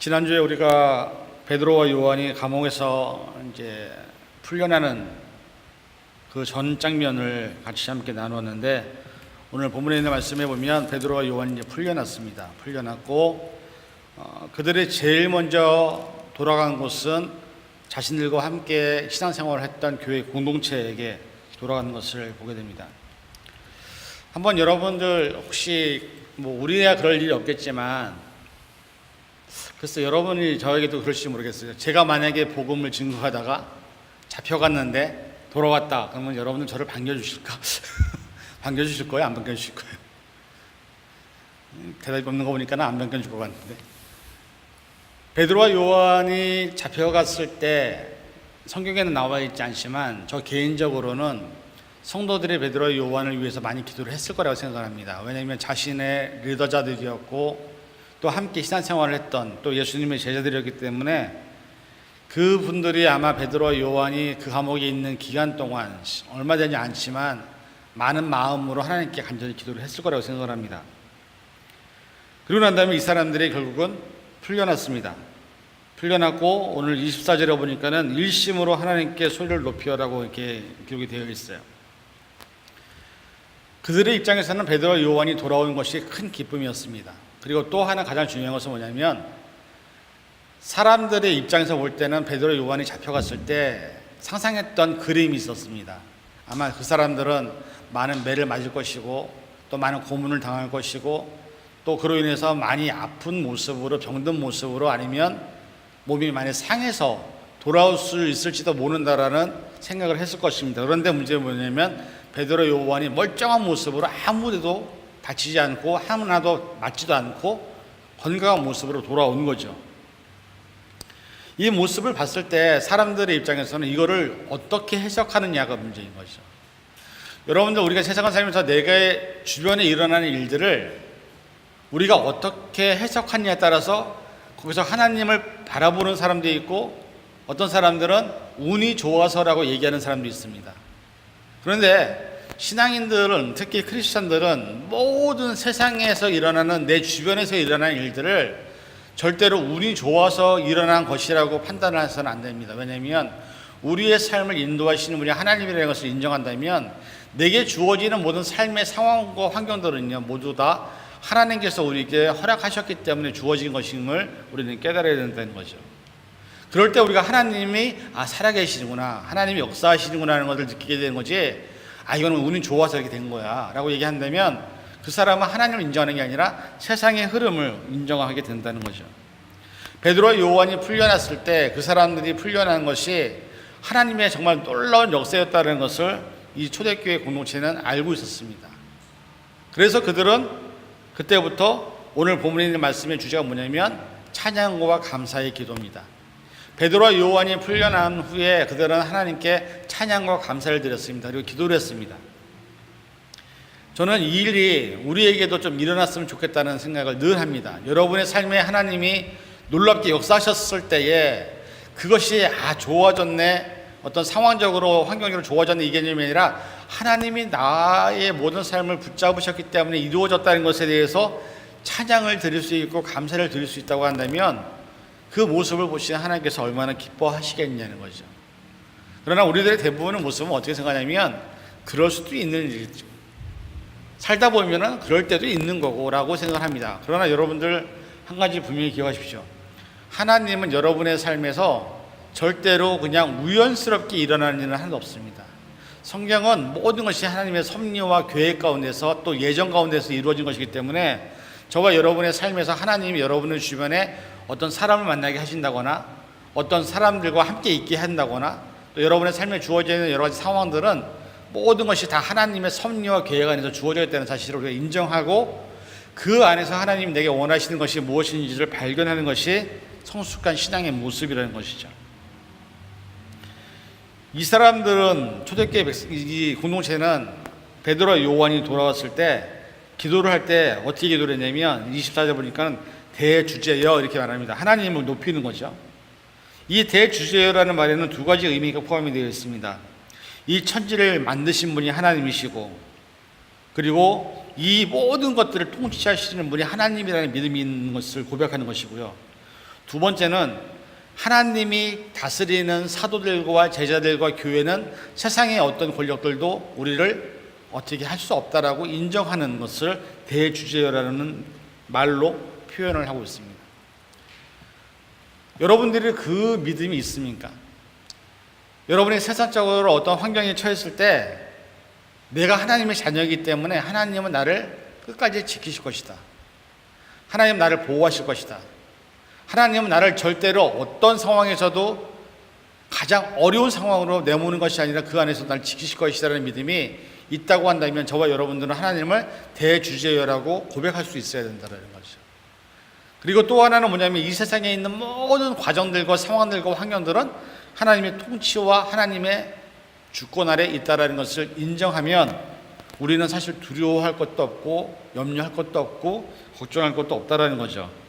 지난주에 우리가 베드로와 요한이 감옥에서 이제 풀려나는 그 전 장면을 같이 함께 나누었는데, 오늘 본문에 있는 말씀에 보면 베드로와 요한이 이제 풀려났습니다. 풀려났고 그들이 제일 먼저 돌아간 곳은 자신들과 함께 신앙생활을 했던 교회 공동체에게 돌아가는 것을 보게 됩니다. 한번 여러분들 혹시 우리야 그럴 일이 없겠지만, 글쎄 여러분이 저에게도 그럴지 모르겠어요. 제가 만약에 복음을 증거하다가 잡혀갔는데 돌아왔다 그러면 여러분들 저를 반겨주실까? 반겨주실 거예요? 안 반겨주실 거예요? 대답이 없는 거 보니까 안 반겨줄 것 같은데, 베드로와 요한이 잡혀갔을 때 성경에는 나와 있지 않지만 저 개인적으로는 성도들이 베드로와 요한을 위해서 많이 기도를 했을 거라고 생각합니다. 왜냐하면 자신의 리더자들이었고 또 함께 신앙생활을 했던 또 예수님의 제자들이었기 때문에 그분들이 아마 베드로와 요한이 그 감옥에 있는 기간 동안 얼마 되지 않지만 많은 마음으로 하나님께 간절히 기도를 했을 거라고 생각을 합니다. 그리고 난 다음에 이 사람들이 결국은 풀려났습니다. 풀려났고 오늘 24절에 보니까는 일심으로 하나님께 소리를 높여라고 이렇게 기록이 되어 있어요. 그들의 입장에서는 베드로와 요한이 돌아온 것이 큰 기쁨이었습니다. 그리고 또 하나 가장 중요한 것은 뭐냐면, 사람들의 입장에서 볼 때는 베드로 요한이 잡혀갔을 때 상상했던 그림이 있었습니다. 아마 그 사람들은 많은 매를 맞을 것이고 또 많은 고문을 당할 것이고 또 그로 인해서 많이 아픈 모습으로, 병든 모습으로, 아니면 몸이 많이 상해서 돌아올 수 있을지도 모른다라는 생각을 했을 것입니다. 그런데 문제는 뭐냐면 베드로 요한이 멀쩡한 모습으로 아무데도 다치지 않고 하나도 맞지도 않고 건강한 모습으로 돌아온 거죠. 이 모습을 봤을 때 사람들의 입장에서는 이거를 어떻게 해석하느냐가 문제인 거죠. 여러분들, 우리가 세상을 살면서 내가 주변에 일어나는 일들을 우리가 어떻게 해석하느냐에 따라서 거기서 하나님을 바라보는 사람도 있고 어떤 사람들은 운이 좋아서라고 얘기하는 사람도 있습니다. 그런데 신앙인들은, 특히 크리스찬들은 모든 세상에서 일어나는, 내 주변에서 일어나는 일들을 절대로 운이 좋아서 일어난 것이라고 판단을 해서는 안 됩니다. 왜냐하면 우리의 삶을 인도하시는 분이 하나님이라는 것을 인정한다면 내게 주어지는 모든 삶의 상황과 환경들은요 모두 다 하나님께서 우리에게 허락하셨기 때문에 주어진 것임을 우리는 깨달아야 된다는 거죠. 그럴 때 우리가 하나님이 살아계시는구나, 하나님이 역사하시는구나 하는 것을 느끼게 되는 거지, 이거는 운이 좋아서 이렇게 된 거야 라고 얘기한다면 그 사람은 하나님을 인정하는 게 아니라 세상의 흐름을 인정하게 된다는 거죠. 베드로와 요한이 풀려났을 때 그 사람들이 풀려난 것이 하나님의 정말 놀라운 역사였다는 것을 이 초대교회 공동체는 알고 있었습니다. 그래서 그들은 그때부터 오늘 본문에 있는 말씀의 주제가 뭐냐면 찬양과 감사의 기도입니다. 베드로와 요한이 풀려난 후에 그들은 하나님께 찬양과 감사를 드렸습니다. 그리고 기도를 했습니다. 저는 이 일이 우리에게도 좀 일어났으면 좋겠다는 생각을 늘 합니다. 여러분의 삶에 하나님이 놀랍게 역사하셨을 때에 그것이 좋아졌네, 어떤 상황적으로 환경적으로 좋아졌네 이 개념이 아니라 하나님이 나의 모든 삶을 붙잡으셨기 때문에 이루어졌다는 것에 대해서 찬양을 드릴 수 있고 감사를 드릴 수 있다고 한다면 그 모습을 보시는 하나님께서 얼마나 기뻐하시겠냐는 거죠. 그러나 우리들의 대부분의 모습은 어떻게 생각하냐면 그럴 수도 있는 일이죠. 살다 보면은 그럴 때도 있는 거고 라고 생각을 합니다. 그러나 여러분들 한 가지 분명히 기억하십시오. 하나님은 여러분의 삶에서 절대로 그냥 우연스럽게 일어나는 일은 하나도 없습니다. 성경은 모든 것이 하나님의 섭리와 계획 가운데서 또 예정 가운데서 이루어진 것이기 때문에 저와 여러분의 삶에서 하나님이 여러분의 주변에 어떤 사람을 만나게 하신다거나 어떤 사람들과 함께 있게 한다거나 또 여러분의 삶에 주어지는 여러 가지 상황들은 모든 것이 다 하나님의 섭리와 계획 안에서 주어져 있다는 사실을 우리가 인정하고 그 안에서 하나님이 내게 원하시는 것이 무엇인지를 발견하는 것이 성숙한 신앙의 모습이라는 것이죠. 이 사람들은 초대교회 이 공동체는 베드로와 요한이 돌아왔을 때 기도를 할 때 어떻게 기도를 했냐면 24절 보니까 대주제여 이렇게 말합니다. 하나님을 높이는 거죠. 이 대주제여라는 말에는 두 가지 의미가 포함이 되어 있습니다. 이 천지를 만드신 분이 하나님이시고 그리고 이 모든 것들을 통치하시는 분이 하나님이라는 믿음이 있는 것을 고백하는 것이고요. 두 번째는 하나님이 다스리는 사도들과 제자들과 교회는 세상의 어떤 권력들도 우리를 어떻게 할 수 없다라고 인정하는 것을 대주제라는 말로 표현을 하고 있습니다. 여러분들이 그 믿음이 있습니까? 여러분이 세상적으로 어떤 환경에 처했을 때 내가 하나님의 자녀이기 때문에 하나님은 나를 끝까지 지키실 것이다. 하나님은 나를 보호하실 것이다. 하나님은 나를 절대로 어떤 상황에서도 가장 어려운 상황으로 내모는 것이 아니라 그 안에서 나를 지키실 것이라는 믿음이 있다고 한다면 저와 여러분들은 하나님을 대주제여라고 고백할 수 있어야 된다는 거죠. 그리고 또 하나는 뭐냐면 이 세상에 있는 모든 과정들과 상황들과 환경들은 하나님의 통치와 하나님의 주권 아래 있다라는 것을 인정하면 우리는 사실 두려워할 것도 없고 염려할 것도 없고 걱정할 것도 없다라는 거죠.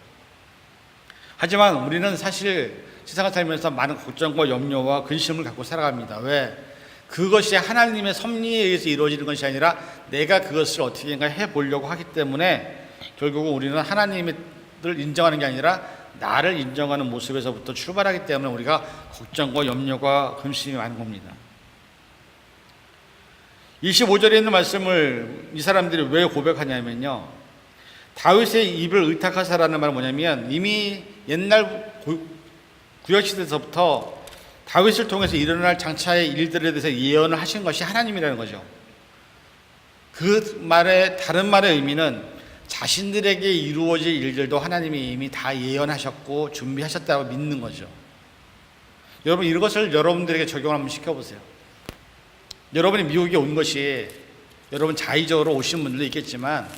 하지만 우리는 사실 세상을 살면서 많은 걱정과 염려와 근심을 갖고 살아갑니다. 왜? 그것이 하나님의 섭리에 의해서 이루어지는 것이 아니라 내가 그것을 어떻게인가 해보려고 하기 때문에 결국은 우리는 하나님을 인정하는 게 아니라 나를 인정하는 모습에서부터 출발하기 때문에 우리가 걱정과 염려와 근심이 많은 겁니다. 25절에 있는 말씀을 이 사람들이 왜 고백하냐면요, 다윗의 입을 의탁하사라는 말은 뭐냐면 이미 옛날 구약시대에서부터 다윗을 통해서 일어날 장차의 일들에 대해서 예언을 하신 것이 하나님이라는 거죠. 그 말의 다른 말의 의미는 자신들에게 이루어질 일들도 하나님이 이미 다 예언하셨고 준비하셨다고 믿는 거죠. 여러분, 이것을 여러분들에게 적용을 한번 시켜보세요. 여러분이 미국에 온 것이 여러분 자의적으로 오신 분들도 있겠지만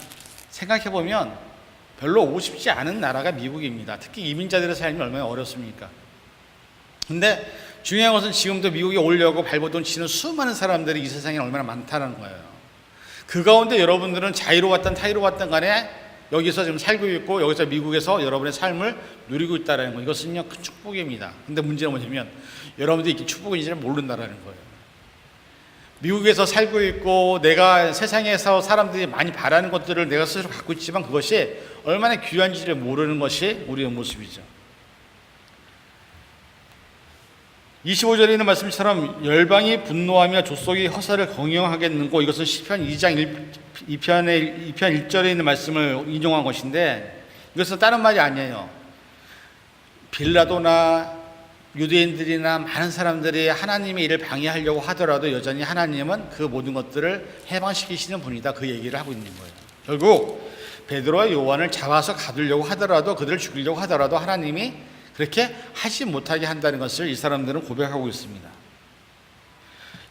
생각해보면 별로 오고 싶지 않은 나라가 미국입니다. 특히 이민자들의 삶이 얼마나 어렵습니까? 근데 중요한 것은 지금도 미국에 오려고 발버둥 치는 수많은 사람들이 이 세상에 얼마나 많다는 거예요. 그 가운데 여러분들은 자유로 왔든 타유로 왔든 간에 여기서 지금 살고 있고 여기서 미국에서 여러분의 삶을 누리고 있다는 거, 이것은요 큰 축복입니다. 근데 문제는 뭐냐면 여러분들이 이게 축복인지를 모른다는 거예요. 미국에서 살고 있고 내가 세상에서 사람들이 많이 바라는 것들을 내가 스스로 갖고 있지만 그것이 얼마나 귀한지를 모르는 것이 우리의 모습이죠. 25절에 있는 말씀처럼 열방이 분노하며 족속이 허사를 경영하겠는고, 이것은 시편 2장 2편 1절에 있는 말씀을 인용한 것인데 이것은 다른 말이 아니에요. 빌라도나 유대인들이나 많은 사람들이 하나님의 일을 방해하려고 하더라도 여전히 하나님은 그 모든 것들을 해방시키시는 분이다, 그 얘기를 하고 있는 거예요. 결국 베드로와 요한을 잡아서 가두려고 하더라도, 그들을 죽이려고 하더라도 하나님이 그렇게 하지 못하게 한다는 것을 이 사람들은 고백하고 있습니다.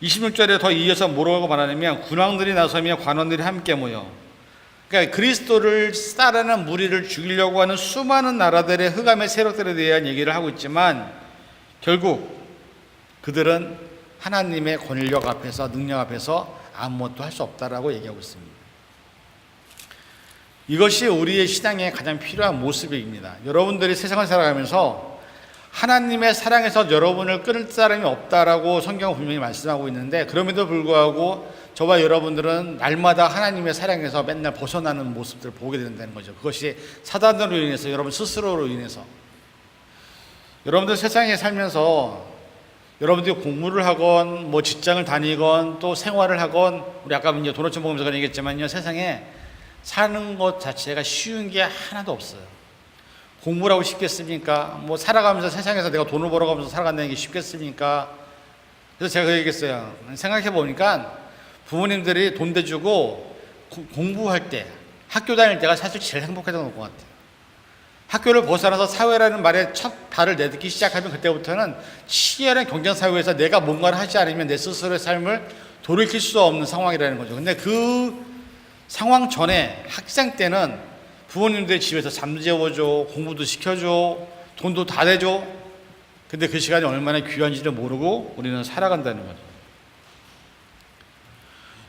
26절에 더 이어서 뭐라고 말하냐면 군왕들이 나서며 관원들이 함께 모여, 그러니까 그리스도를 따르는 무리를 죽이려고 하는 수많은 나라들의 흑암의 세력들에 대한 얘기를 하고 있지만 결국 그들은 하나님의 권력 앞에서, 능력 앞에서 아무것도 할 수 없다라고 얘기하고 있습니다. 이것이 우리의 신앙에 가장 필요한 모습입니다. 여러분들이 세상을 살아가면서 하나님의 사랑에서 여러분을 끊을 사람이 없다라고 성경은 분명히 말씀하고 있는데, 그럼에도 불구하고 저와 여러분들은 날마다 하나님의 사랑에서 맨날 벗어나는 모습들을 보게 된다는 거죠. 그것이 사단으로 인해서, 여러분 스스로로 인해서. 여러분들 세상에 살면서 여러분들이 공부를 하건 뭐 직장을 다니건 또 생활을 하건, 우리 아까 이제 도너츠 먹으면서 그런 얘기했지만요, 세상에 사는 것 자체가 쉬운 게 하나도 없어요. 공부를 하고 싶겠습니까? 뭐 살아가면서 세상에서 내가 돈을 벌어가면서 살아간다는 게 쉽겠습니까? 그래서 제가 그 얘기했어요. 생각해 보니까 부모님들이 돈 대주고 공부할 때, 학교 다닐 때가 사실 제일 행복했던 것 같아요. 학교를 벗어나서 사회라는 말에 첫 발을 내딛기 시작하면 그때부터는 치열한 경쟁사회에서 내가 뭔가를 하지 않으면 내 스스로의 삶을 돌이킬 수 없는 상황이라는 거죠. 근데 그 상황 전에 학생 때는 부모님들 집에서 잠도 재워줘, 공부도 시켜줘, 돈도 다 내줘. 근데 그 시간이 얼마나 귀한지를 모르고 우리는 살아간다는 거죠.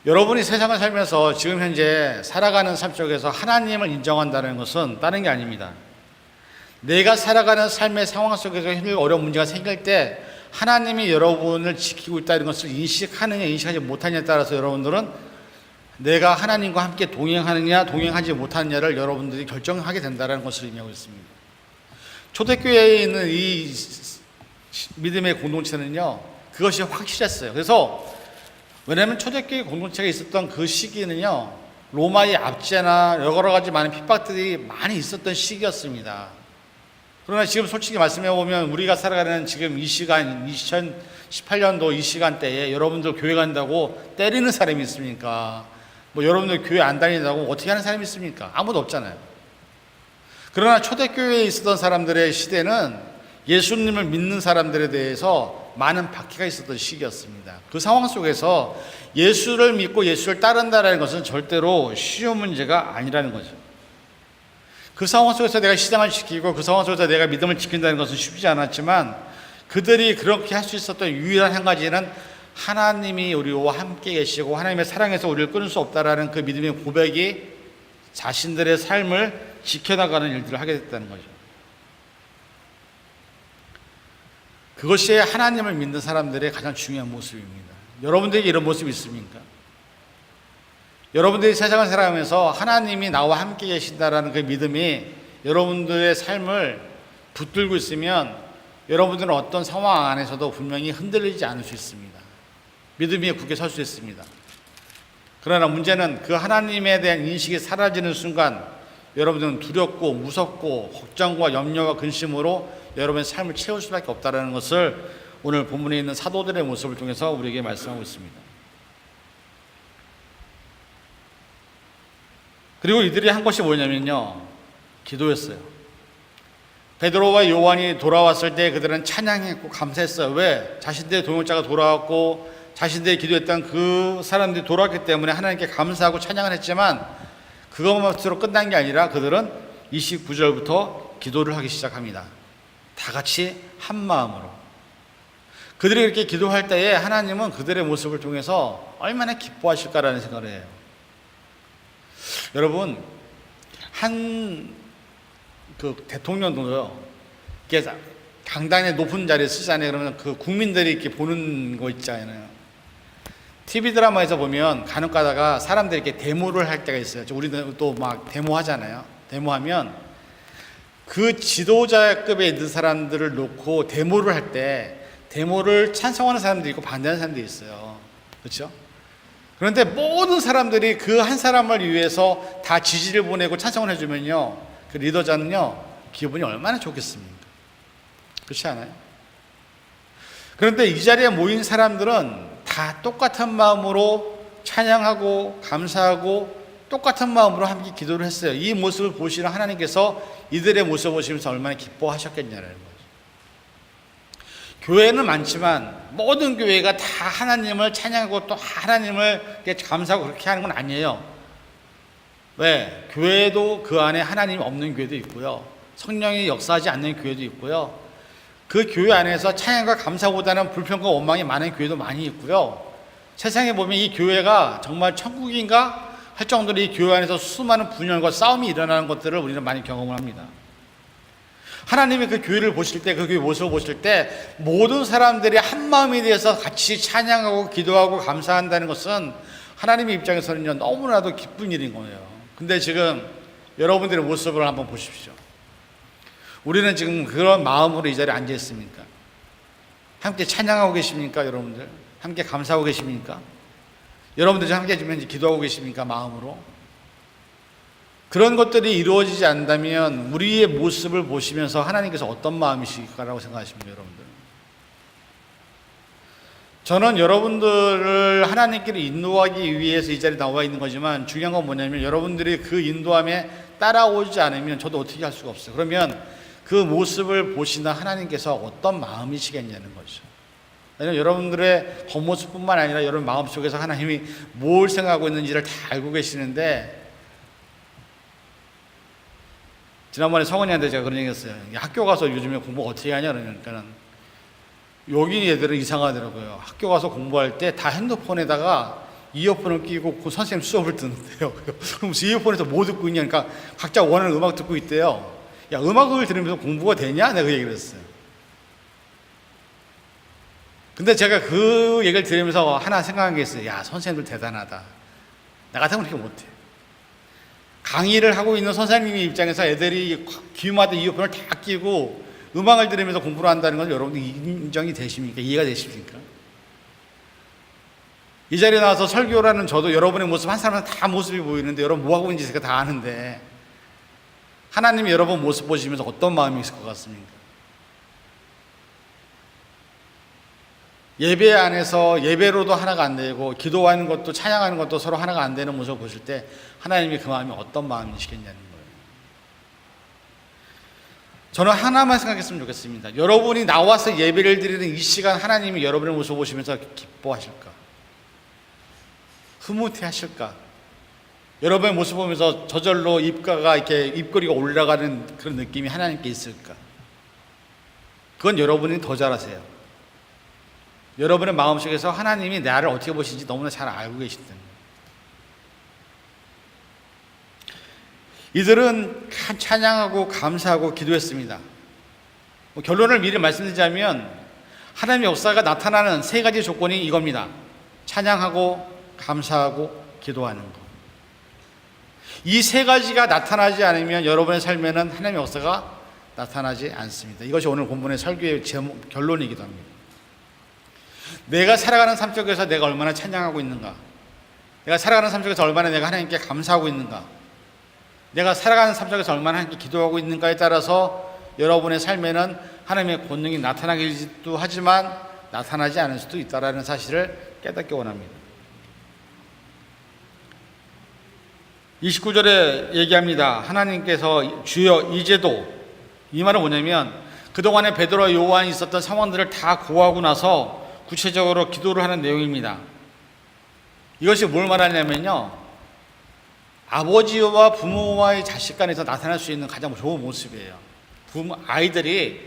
여러분이 세상을 살면서 지금 현재 살아가는 삶 속에서 하나님을 인정한다는 것은 다른 게 아닙니다. 내가 살아가는 삶의 상황 속에서 힘들고 어려운 문제가 생길 때 하나님이 여러분을 지키고 있다는 것을 인식하느냐 인식하지 못하느냐에 따라서 여러분들은 내가 하나님과 함께 동행하느냐 동행하지 못하느냐를 여러분들이 결정하게 된다는 것을 의미하고 있습니다. 초대교회에 있는 이 믿음의 공동체는요, 그것이 확실했어요. 그래서 왜냐하면 초대교회 공동체가 있었던 그 시기는요, 로마의 압제나 여러 가지 많은 핍박들이 많이 있었던 시기였습니다. 그러나 지금 솔직히 말씀해 보면 우리가 살아가는 지금 이 시간, 2018년도 이 시간대에 여러분들 교회 간다고 때리는 사람이 있습니까? 뭐 여러분들 교회 안 다닌다고 어떻게 하는 사람이 있습니까? 아무도 없잖아요. 그러나 초대교회에 있었던 사람들의 시대는 예수님을 믿는 사람들에 대해서 많은 박해가 있었던 시기였습니다. 그 상황 속에서 예수를 믿고 예수를 따른다는 것은 절대로 쉬운 문제가 아니라는 거죠. 그 상황 속에서 내가 신앙을 지키고 그 상황 속에서 내가 믿음을 지킨다는 것은 쉽지 않았지만 그들이 그렇게 할 수 있었던 유일한 한 가지는 하나님이 우리와 함께 계시고 하나님의 사랑에서 우리를 끊을 수 없다라는 그 믿음의 고백이 자신들의 삶을 지켜나가는 일들을 하게 됐다는 거죠. 그것이 하나님을 믿는 사람들의 가장 중요한 모습입니다. 여러분들에게 이런 모습이 있습니까? 여러분들이 세상을 살아가면서 하나님이 나와 함께 계신다라는 그 믿음이 여러분들의 삶을 붙들고 있으면 여러분들은 어떤 상황 안에서도 분명히 흔들리지 않을 수 있습니다. 믿음이 굳게 설 수 있습니다. 그러나 문제는 그 하나님에 대한 인식이 사라지는 순간 여러분들은 두렵고 무섭고 걱정과 염려와 근심으로 여러분의 삶을 채울 수밖에 없다는 것을 오늘 본문에 있는 사도들의 모습을 통해서 우리에게 말씀하고 있습니다. 그리고 이들이 한 것이 뭐냐면요, 기도했어요. 베드로와 요한이 돌아왔을 때 그들은 찬양했고 감사했어요. 왜? 자신들의 동역자가 돌아왔고 자신들이 기도했던 그 사람들이 돌아왔기 때문에 하나님께 감사하고 찬양을 했지만 그것만으로 끝난 게 아니라 그들은 29절부터 기도를 하기 시작합니다. 다 같이 한 마음으로. 그들이 이렇게 기도할 때에 하나님은 그들의 모습을 통해서 얼마나 기뻐하실까라는 생각을 해요. 여러분, 그 대통령도요, 이렇게 강단의 높은 자리에 쓰잖아요. 그러면 그 국민들이 이렇게 보는 거 있잖아요. TV 드라마에서 보면 간혹 가다가 사람들이 이렇게 데모를 할 때가 있어요. 우리는 또 막 데모하잖아요. 데모하면 그 지도자급에 있는 사람들을 놓고 데모를 할 때 데모를 찬성하는 사람도 있고 반대하는 사람도 있어요. 그렇죠? 그런데 모든 사람들이 그 한 사람을 위해서 다 지지를 보내고 찬성을 해주면요, 그 리더자는요 기분이 얼마나 좋겠습니까? 그렇지 않아요? 그런데 이 자리에 모인 사람들은 다 똑같은 마음으로 찬양하고 감사하고 똑같은 마음으로 함께 기도를 했어요. 이 모습을 보시는 하나님께서 이들의 모습을 보시면서 얼마나 기뻐하셨겠냐는 거죠. 교회는 많지만 모든 교회가 다 하나님을 찬양하고 또 하나님을 감사하고 그렇게 하는 건 아니에요. 왜? 교회도 그 안에 하나님이 없는 교회도 있고요, 성령이 역사하지 않는 교회도 있고요, 그 교회 안에서 찬양과 감사보다는 불평과 원망이 많은 교회도 많이 있고요, 세상에 보면 이 교회가 정말 천국인가 할 정도로 이 교회 안에서 수많은 분열과 싸움이 일어나는 것들을 우리는 많이 경험을 합니다. 하나님이 그 교회를 보실 때, 그 교회 모습을 보실 때 모든 사람들이 한 마음이 되어서 같이 찬양하고 기도하고 감사한다는 것은 하나님의 입장에서는요 너무나도 기쁜 일인 거예요. 근데 지금 여러분들의 모습을 한번 보십시오. 우리는 지금 그런 마음으로 이 자리에 앉아 있습니까? 함께 찬양하고 계십니까? 여러분들 함께 감사하고 계십니까? 여러분들 함께 지금 기도하고 계십니까? 마음으로. 그런 것들이 이루어지지 않는다면 우리의 모습을 보시면서 하나님께서 어떤 마음이실까라고 생각하십니까? 여러분들, 저는 여러분들을 하나님께로 인도하기 위해서 이 자리에 나와 있는 거지만 중요한 건 뭐냐면 여러분들이 그 인도함에 따라오지 않으면 저도 어떻게 할 수가 없어요. 그러면 그 모습을 보시는 하나님께서 어떤 마음이시겠냐는 거죠. 왜냐하면 여러분들의 겉모습뿐만 아니라 여러분 마음속에서 하나님이 뭘 생각하고 있는지를 다 알고 계시는데, 지난번에 성은이한테 제가 그런 얘기 했어요. 학교 가서 요즘에 공부 어떻게 하냐 그러니까는 여기 애들은 이상하더라고요. 학교 가서 공부할 때 다 핸드폰에다가 이어폰을 끼고 그 선생님 수업을 듣는데요. 그럼 이어폰에서 뭐 듣고 있냐, 그러니까 각자 원하는 음악 듣고 있대요. 야, 음악을 들으면서 공부가 되냐? 내가 그 얘기를 했어요. 근데 제가 그 얘기를 들으면서 하나 생각한 게 있어요. 야, 선생님들 대단하다. 나 같으면 그렇게 못해. 강의를 하고 있는 선생님 입장에서 애들이 귀마다 이어폰을 다 끼고 음악을 들으면서 공부를 한다는 건 여러분들 인정이 되십니까? 이해가 되십니까? 이 자리에 나와서 설교라는 저도 여러분의 모습 한 사람은 다 모습이 보이는데 여러분 뭐하고 있는지 제가 다 아는데 하나님이 여러분 모습 보시면서 어떤 마음이 있을 것 같습니까? 예배 안에서 예배로도 하나가 안 되고 기도하는 것도 찬양하는 것도 서로 하나가 안 되는 모습을 보실 때 하나님이 그 마음이 어떤 마음이시겠냐는 거예요. 저는 하나만 생각했으면 좋겠습니다. 여러분이 나와서 예배를 드리는 이 시간 하나님이 여러분의 모습을 보시면서 기뻐하실까? 흐뭇해하실까? 여러분의 모습 보면서 저절로 입꼬리가 올라가는 그런 느낌이 하나님께 있을까? 그건 여러분이 더 잘 아세요. 여러분의 마음속에서 하나님이 나를 어떻게 보시는지 너무나 잘 알고 계시기 때문에. 이들은 찬양하고 감사하고 기도했습니다. 결론을 미리 말씀드리자면 하나님의 역사가 나타나는 세 가지 조건이 이겁니다. 찬양하고 감사하고 기도하는 것. 이 세 가지가 나타나지 않으면 여러분의 삶에는 하나님의 역사가 나타나지 않습니다. 이것이 오늘 본문의 설교의 결론이기도 합니다. 내가 살아가는 삶 속에서 내가 얼마나 찬양하고 있는가, 내가 살아가는 삶 속에서 얼마나 내가 하나님께 감사하고 있는가, 내가 살아가는 삶 속에서 얼마나 하나님께 기도하고 있는가에 따라서 여러분의 삶에는 하나님의 권능이 나타나기도 하지만 나타나지 않을 수도 있다는 사실을 깨닫기 원합니다. 29절에 얘기합니다. 하나님께서 주여 이제도, 이 말은 뭐냐면 그동안에 베드로와 요한이 있었던 상황들을 다 고하고 나서 구체적으로 기도를 하는 내용입니다. 이것이 뭘 말하냐면요, 아버지와 부모와의 자식 간에서 나타날 수 있는 가장 좋은 모습이에요. 아이들이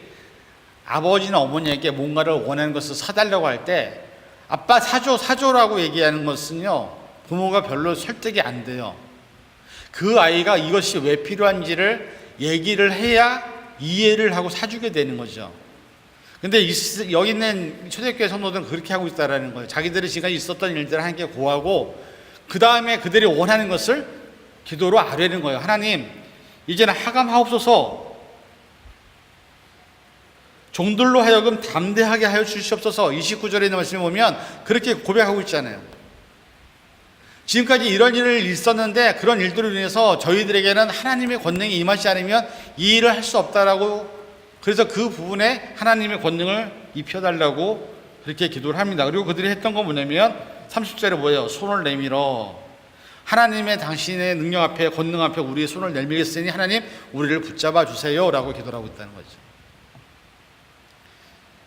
아버지나 어머니에게 뭔가를 원하는 것을 사달라고 할 때 아빠 사줘라고 얘기하는 것은요, 부모가 별로 설득이 안 돼요. 그 아이가 이것이 왜 필요한지를 얘기를 해야 이해를 하고 사주게 되는 거죠. 근데 여기 있는 초대교회 성도들은 그렇게 하고 있다는 거예요. 자기들이 지금까지 있었던 일들을 하나님께 고하고 그 다음에 그들이 원하는 것을 기도로 아뢰는 거예요. 하나님, 이제는 하감하옵소서. 종들로 하여금 담대하게 하여 주시옵소서. 29절에 있는 말씀을 보면 그렇게 고백하고 있잖아요. 지금까지 이런 일을 있었는데 그런 일들로 인해서 저희들에게는 하나님의 권능이 임하지 않으면 이 일을 할 수 없다라고, 그래서 그 부분에 하나님의 권능을 입혀달라고 그렇게 기도를 합니다. 그리고 그들이 했던 건 뭐냐면 30절에 뭐예요? 손을 내밀어 하나님의 당신의 능력 앞에, 권능 앞에 우리의 손을 내밀겠으니 하나님 우리를 붙잡아 주세요 라고 기도를 하고 있다는 거죠.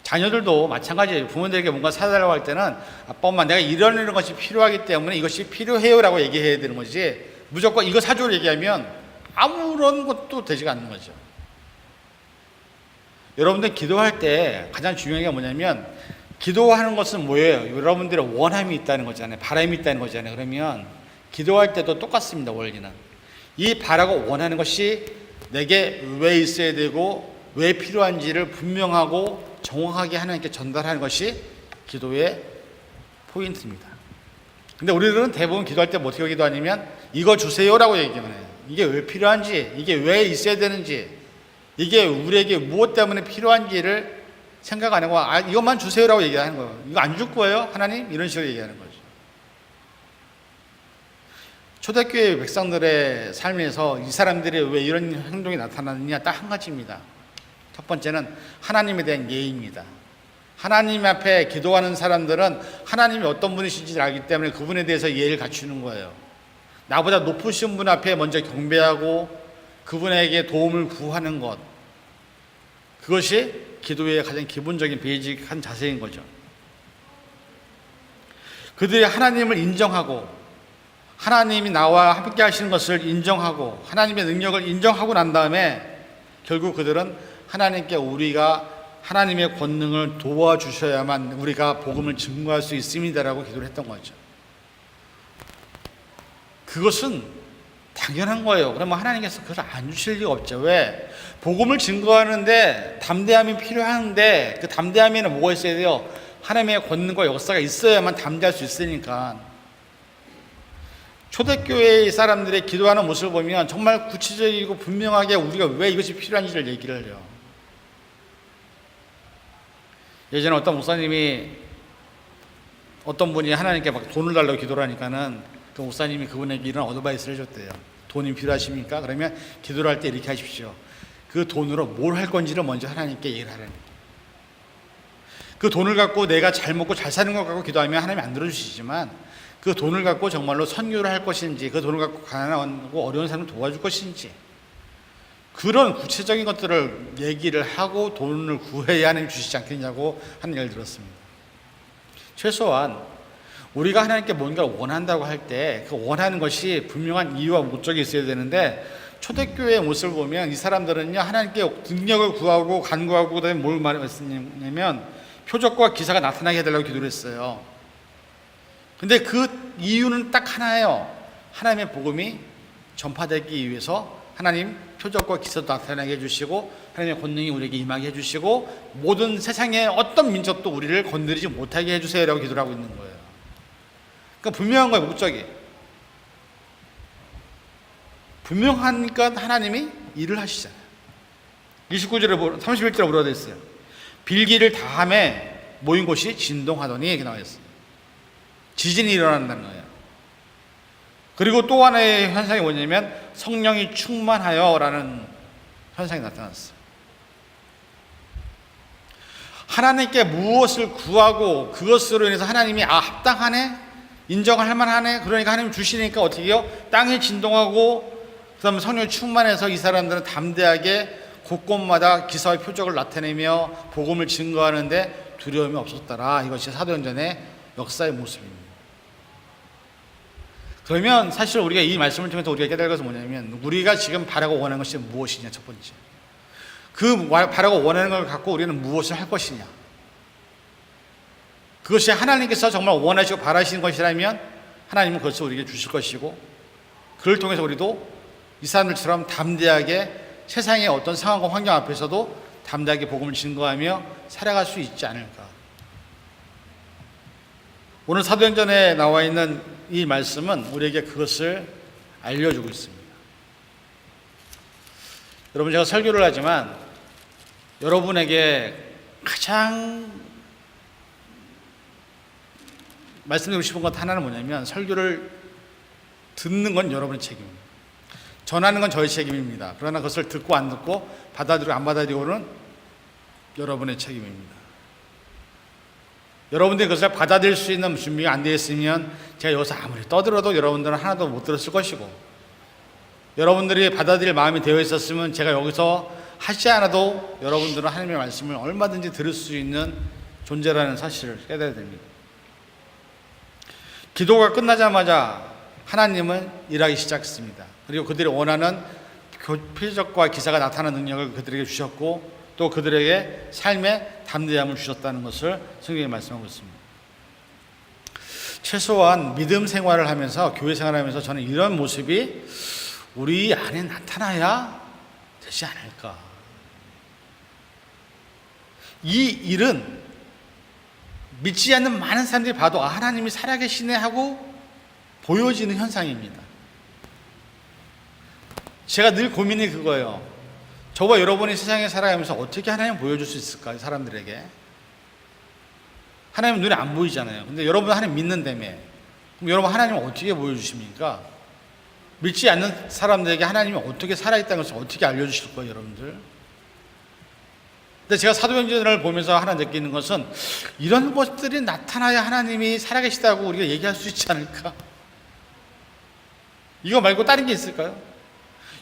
자녀들도 마찬가지예요. 부모들에게 뭔가 사달라고 할 때는 아빠 엄마 내가 이런 것이 필요하기 때문에 이것이 필요해요 라고 얘기해야 되는 거지, 무조건 이거 사줘로 얘기하면 아무런 것도 되지가 않는 거죠. 여러분들 기도할 때 가장 중요한 게 뭐냐면, 기도하는 것은 뭐예요? 여러분들의 원함이 있다는 거잖아요. 바람이 있다는 거잖아요. 그러면 기도할 때도 똑같습니다. 원리는 이 바라고 원하는 것이 내게 왜 있어야 되고 왜 필요한지를 분명하고 정확하게 하나님께 전달하는 것이 기도의 포인트입니다. 근데 우리들은 대부분 기도할 때 어떻게 기도하냐면 이거 주세요라고 얘기만 해요. 이게 왜 필요한지, 이게 왜 있어야 되는지, 이게 우리에게 무엇 때문에 필요한지를 생각 안 하고 이것만 주세요라고 얘기하는 거예요. 이거 안 줄 거예요 하나님? 이런 식으로 얘기하는 거죠. 초대교회 백성들의 삶에서 이 사람들이 왜 이런 행동이 나타나느냐, 딱 한 가지입니다. 첫 번째는 하나님에 대한 예의입니다. 하나님 앞에 기도하는 사람들은 하나님이 어떤 분이신지 알기 때문에 그분에 대해서 예의를 갖추는 거예요. 나보다 높으신 분 앞에 먼저 경배하고 그분에게 도움을 구하는 것, 그것이 기도의 가장 기본적인 베이직한 자세인 거죠. 그들이 하나님을 인정하고 하나님이 나와 함께 하시는 것을 인정하고 하나님의 능력을 인정하고 난 다음에 결국 그들은 하나님께 우리가 하나님의 권능을 도와주셔야만 우리가 복음을 증거할 수 있습니다라고 기도를 했던 거죠. 그것은 당연한 거예요. 그러면 하나님께서 그걸 안 주실 리가 없죠. 왜? 복음을 증거하는데 담대함이 필요한데 그 담대함에는 뭐가 있어야 돼요? 하나님의 권능과 역사가 있어야만 담대할 수 있으니까. 초대교회의 사람들의 기도하는 모습을 보면 정말 구체적이고 분명하게 우리가 왜 이것이 필요한지를 얘기를 해요. 예전에 어떤 목사님이 어떤 분이 하나님께 막 돈을 달라고 기도를 하니까는 그 목사님이 그분에게 이런 어드바이스를 해줬대요. 돈이 필요하십니까? 그러면 기도를 할 때 이렇게 하십시오. 그 돈으로 뭘 할 건지를 먼저 하나님께 얘기를 하라는 거예요. 그 돈을 갖고 내가 잘 먹고 잘 사는 것 갖고 기도하면 하나님이 안 들어주시지만 그 돈을 갖고 정말로 선교를 할 것인지, 그 돈을 갖고 가난하고 어려운 사람을 도와줄 것인지, 그런 구체적인 것들을 얘기를 하고 돈을 구해야 하나님 주시지 않겠냐고 하는 얘기를 들었습니다. 최소한 우리가 하나님께 뭔가를 원한다고 할 때 그 원하는 것이 분명한 이유와 목적이 있어야 되는데, 초대교회의 모습을 보면 이 사람들은요, 하나님께 능력을 구하고 간구하고 그다음에 뭘 말했냐면 표적과 기사가 나타나게 해달라고 기도를 했어요. 근데 그 이유는 딱 하나예요. 하나님의 복음이 전파되기 위해서 하나님 표적과 기사도 나타나게 해주시고 하나님의 권능이 우리에게 임하게 해주시고 모든 세상의 어떤 민족도 우리를 건드리지 못하게 해주세요 라고 기도를 하고 있는 거예요. 그러니까 분명한 거예요. 목적이 분명하니까 하나님이 일을 하시잖아요. 29절에 31절에 뭐라고 되어 있어요? 빌기를 다함에 모인 곳이 진동하더니 이렇게 나와 있어요. 지진이 일어난다는 거예요. 그리고 또 하나의 현상이 뭐냐면 성령이 충만하여 라는 현상이 나타났어요. 하나님께 무엇을 구하고 그것으로 인해서 하나님이 합당하네, 인정할 만하네, 그러니까 하나님 주시니까 어떻게 해요? 땅이 진동하고 그 다음에 성령이 충만해서 이 사람들은 담대하게 곳곳마다 기사와 표적을 나타내며 복음을 증거하는데 두려움이 없었더라. 이것이 사도행전의 역사의 모습입니다. 그러면 사실 우리가 이 말씀을 통해서 우리가 깨달은 것은 뭐냐면 우리가 지금 바라고 원하는 것이 무엇이냐. 첫 번째, 그 바라고 원하는 걸 갖고 우리는 무엇을 할 것이냐. 그것이 하나님께서 정말 원하시고 바라시는 것이라면 하나님은 그것을 우리에게 주실 것이고, 그를 통해서 우리도 이 사람들처럼 담대하게 세상의 어떤 상황과 환경 앞에서도 담대하게 복음을 증거하며 살아갈 수 있지 않을까. 오늘 사도행전에 나와 있는 이 말씀은 우리에게 그것을 알려주고 있습니다. 여러분, 제가 설교를 하지만 여러분에게 가장 말씀드리고 싶은 것 하나는 뭐냐면, 설교를 듣는 건 여러분의 책임입니다. 전하는 건 저의 책임입니다. 그러나 그것을 듣고 안 듣고 받아들이고 안 받아들이고는 여러분의 책임입니다. 여러분들이 그것을 받아들일 수 있는 준비가 안 되어 있으면 제가 여기서 아무리 떠들어도 여러분들은 하나도 못 들었을 것이고, 여러분들이 받아들일 마음이 되어 있었으면 제가 여기서 하지 않아도 여러분들은 하나님의 말씀을 얼마든지 들을 수 있는 존재라는 사실을 깨달아야 됩니다. 기도가 끝나자마자 하나님은 일하기 시작했습니다. 그리고 그들이 원하는 표적과 기사가 나타나는 능력을 그들에게 주셨고, 또 그들에게 삶의 담대함을 주셨다는 것을 성경에 말씀하고 있습니다. 최소한 믿음 생활을 하면서, 교회 생활을 하면서 저는 이런 모습이 우리 안에 나타나야 되지 않을까. 이 일은 믿지 않는 많은 사람들이 봐도 하나님이 살아계시네 하고 보여지는 현상입니다. 제가 늘 고민이 그거예요. 저와 여러분이 세상에 살아가면서 어떻게 하나님 보여줄 수 있을까요? 사람들에게. 하나님은 눈에 안 보이잖아요. 근데 여러분 하나님 믿는다며. 그럼 여러분 하나님은 어떻게 보여주십니까? 믿지 않는 사람들에게 하나님이 어떻게 살아있다는 것을 어떻게 알려주실 거예요, 여러분들? 근데 제가 사도행전을 보면서 하나 느끼는 것은 이런 것들이 나타나야 하나님이 살아계시다고 우리가 얘기할 수 있지 않을까? 이거 말고 다른 게 있을까요?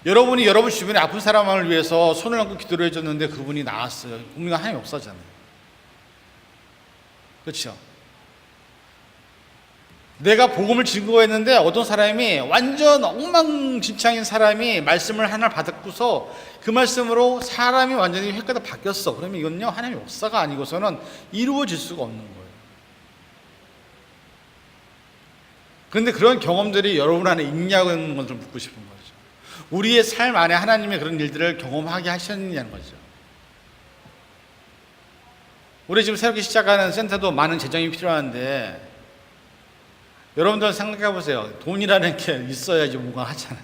여러분이 여러분 주변에 아픈 사람을 위해서 손을 얹고 기도를 해줬는데 그분이 나았어요. 그분이 하나님 역사잖아요. 그렇죠? 내가 복음을 증거했는데 어떤 사람이 완전 엉망진창인 사람이 말씀을 하나 받았고서 그 말씀으로 사람이 완전히 획가닥 바뀌었어. 그러면 이건요, 하나님의 역사가 아니고서는 이루어질 수가 없는 거예요. 그런데 그런 경험들이 여러분 안에 있냐는 것을 묻고 싶은 거죠. 우리의 삶 안에 하나님의 그런 일들을 경험하게 하셨느냐는 거죠. 우리 지금 새롭게 시작하는 센터도 많은 재정이 필요한데 여러분들 생각해 보세요. 돈이라는 게 있어야지 뭔가 하잖아요.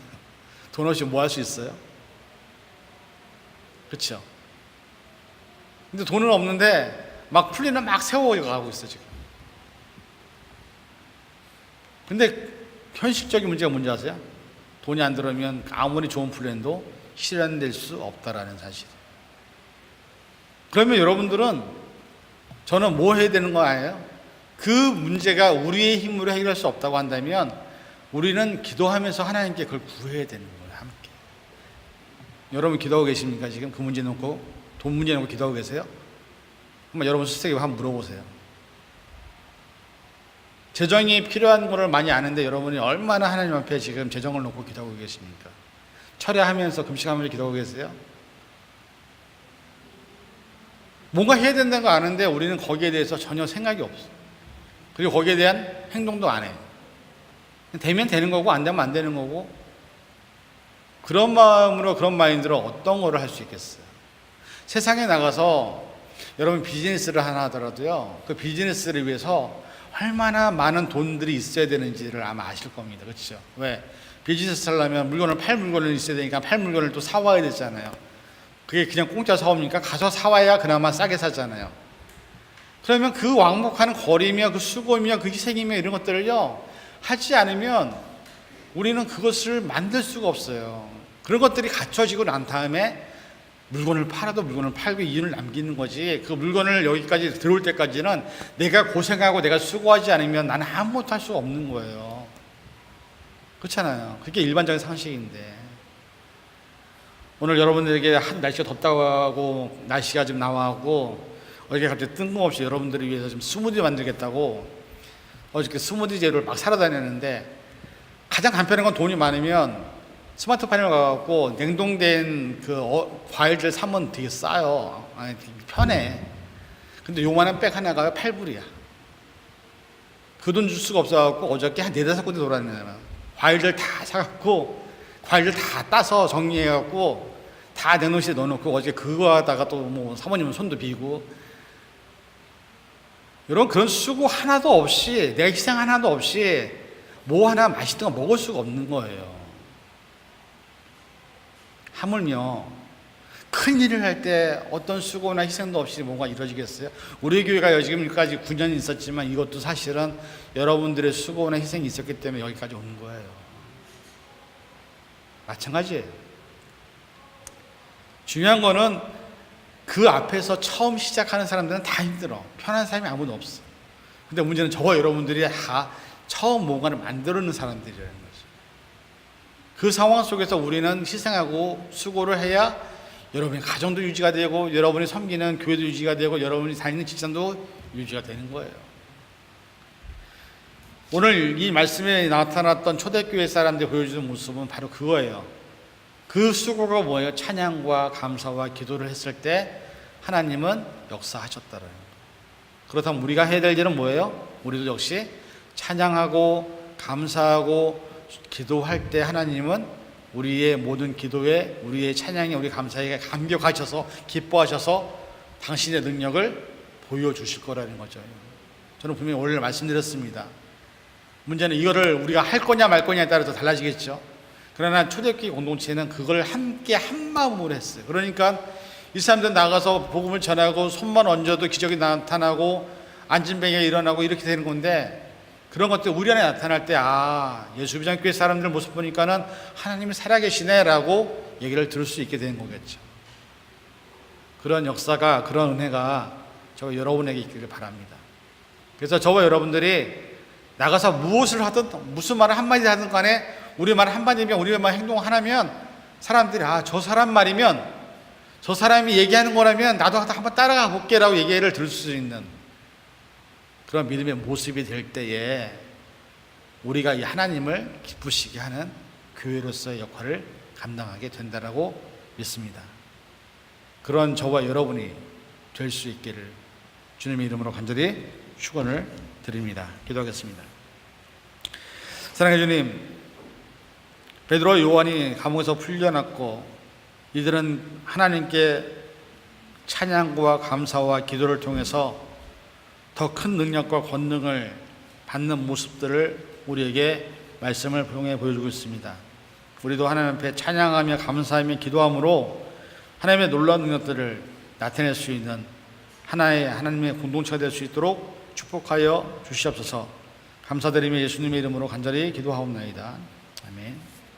돈 없이 뭐 할 수 있어요? 그렇죠? 근데 돈은 없는데 막 플랜을 막 세워가고 있어 지금. 근데 현실적인 문제가 뭔지 아세요? 돈이 안 들어오면 아무리 좋은 플랜도 실현될 수 없다라는 사실. 그러면 여러분들은 저는 뭐 해야 되는 거 아니에요? 그 문제가 우리의 힘으로 해결할 수 없다고 한다면 우리는 기도하면서 하나님께 그걸 구해야 되는 거예요. 함께. 여러분 기도하고 계십니까? 지금 그 문제 놓고 돈 문제 놓고 기도하고 계세요? 한번 여러분 스스로에게 한번 물어보세요. 재정이 필요한 거를 많이 아는데 여러분이 얼마나 하나님 앞에 지금 재정을 놓고 기도하고 계십니까? 철야하면서 금식하면서 기도하고 계세요? 뭔가 해야 된다는 거 아는데 우리는 거기에 대해서 전혀 생각이 없어. 그리고 거기에 대한 행동도 안 해요. 되면 되는 거고 안 되면 안 되는 거고, 그런 마음으로 그런 마인드로 어떤 거를 할 수 있겠어요? 세상에 나가서 여러분 비즈니스를 하나 하더라도요, 그 비즈니스를 위해서 얼마나 많은 돈들이 있어야 되는지를 아마 아실 겁니다. 그렇죠? 왜? 비즈니스 하려면 팔 물건을 있어야 되니까 팔 물건을 또 사와야 되잖아요. 그게 그냥 공짜 사옵니까? 가서 사와야 그나마 싸게 사잖아요. 그러면 그 왕복하는 거리며 그 수고며 그 희생이며 이런 것들을요 하지 않으면 우리는 그것을 만들 수가 없어요. 그런 것들이 갖춰지고 난 다음에 물건을 팔아도 물건을 팔고 이윤을 남기는 거지, 그 물건을 여기까지 들어올 때까지는 내가 고생하고 내가 수고하지 않으면 나는 아무것도 할 수가 없는 거예요. 그렇잖아요. 그게 일반적인 상식인데, 오늘 여러분들에게 날씨가 덥다고 하고 날씨가 좀 나와고 어저께 갑자기 뜬금없이 여러분들을 위해서 좀 스무디 만들겠다고 어저께 스무디 재료를 막 사러 다녔는데, 가장 간편한 건 돈이 많으면 스마트폰을 가갖고 냉동된 그 과일들 사면 되게 싸요. 아니, 되게 편해. 근데 요만한 백 하나가 8불이야. 그 돈 줄 수가 없어갖고 어저께 한 4-5군데 돌았네요. 과일들 다 사갖고 과일들 다 따서 정리해갖고 다 냉동실에 넣어놓고 어제 그거 하다가 또 뭐 사모님은 손도 비고, 여러분 그런 수고 하나도 없이, 내 희생 하나도 없이 뭐 하나 맛있는 거 먹을 수가 없는 거예요. 하물며 큰 일을 할 때 어떤 수고나 희생도 없이 뭔가 이루어지겠어요? 우리 교회가 지금까지 9년이 있었지만 이것도 사실은 여러분들의 수고나 희생이 있었기 때문에 여기까지 온 거예요. 마찬가지예요. 중요한 거는 그 앞에서 처음 시작하는 사람들은 다 힘들어. 편한 사람이 아무도 없어. 근데 문제는 저와 여러분들이 다 처음 뭔가를 만들어내는 사람들이라는 거죠. 그 상황 속에서 우리는 희생하고 수고를 해야 여러분의 가정도 유지가 되고, 여러분이 섬기는 교회도 유지가 되고, 여러분이 다니는 직장도 유지가 되는 거예요. 오늘 이 말씀에 나타났던 초대교회 사람들이 보여주는 모습은 바로 그거예요. 그 수고가 뭐예요? 찬양과 감사와 기도를 했을 때 하나님은 역사하셨다라는 거예요. 그렇다면 우리가 해야 될 일은 뭐예요? 우리도 역시 찬양하고 감사하고 기도할 때 하나님은 우리의 모든 기도에, 우리의 찬양에, 우리 감사에 감격하셔서 기뻐하셔서 당신의 능력을 보여주실 거라는 거죠. 저는 분명히 오늘 말씀드렸습니다. 문제는 이거를 우리가 할 거냐 말 거냐에 따라서 달라지겠죠. 그러나 초대교회 공동체는 그걸 함께 한 마음으로 했어요. 그러니까 이 사람들 나가서 복음을 전하고 손만 얹어도 기적이 나타나고 앉은 병이 일어나고 이렇게 되는 건데, 그런 것들 우리 안에 나타날 때 예수비전교회 사람들 모습 보니까는 하나님이 살아계시네 라고 얘기를 들을 수 있게 되는 거겠죠. 그런 역사가, 그런 은혜가 저와 여러분에게 있기를 바랍니다. 그래서 저와 여러분들이 나가서 무엇을 하든 무슨 말을 한마디 하든 간에 우리 말 한마디면, 우리 말 행동 하나면 사람들이 저 사람 말이면, 저 사람이 얘기하는 거라면 나도 한번 따라가 볼게 라고 얘기를 들을 수 있는 그런 믿음의 모습이 될 때에 우리가 이 하나님을 기쁘시게 하는 교회로서의 역할을 감당하게 된다라고 믿습니다. 그런 저와 여러분이 될 수 있기를 주님의 이름으로 간절히 축원을 드립니다. 기도하겠습니다. 사랑해 주님, 베드로와 요한이 감옥에서 풀려났고 이들은 하나님께 찬양과 감사와 기도를 통해서 더 큰 능력과 권능을 받는 모습들을 우리에게 말씀을 통해 보여주고 있습니다. 우리도 하나님 앞에 찬양하며 감사하며 기도함으로 하나님의 놀라운 능력들을 나타낼 수 있는 하나님의 공동체가 될 수 있도록 축복하여 주시옵소서. 감사드리며 예수님의 이름으로 간절히 기도하옵나이다. 아멘.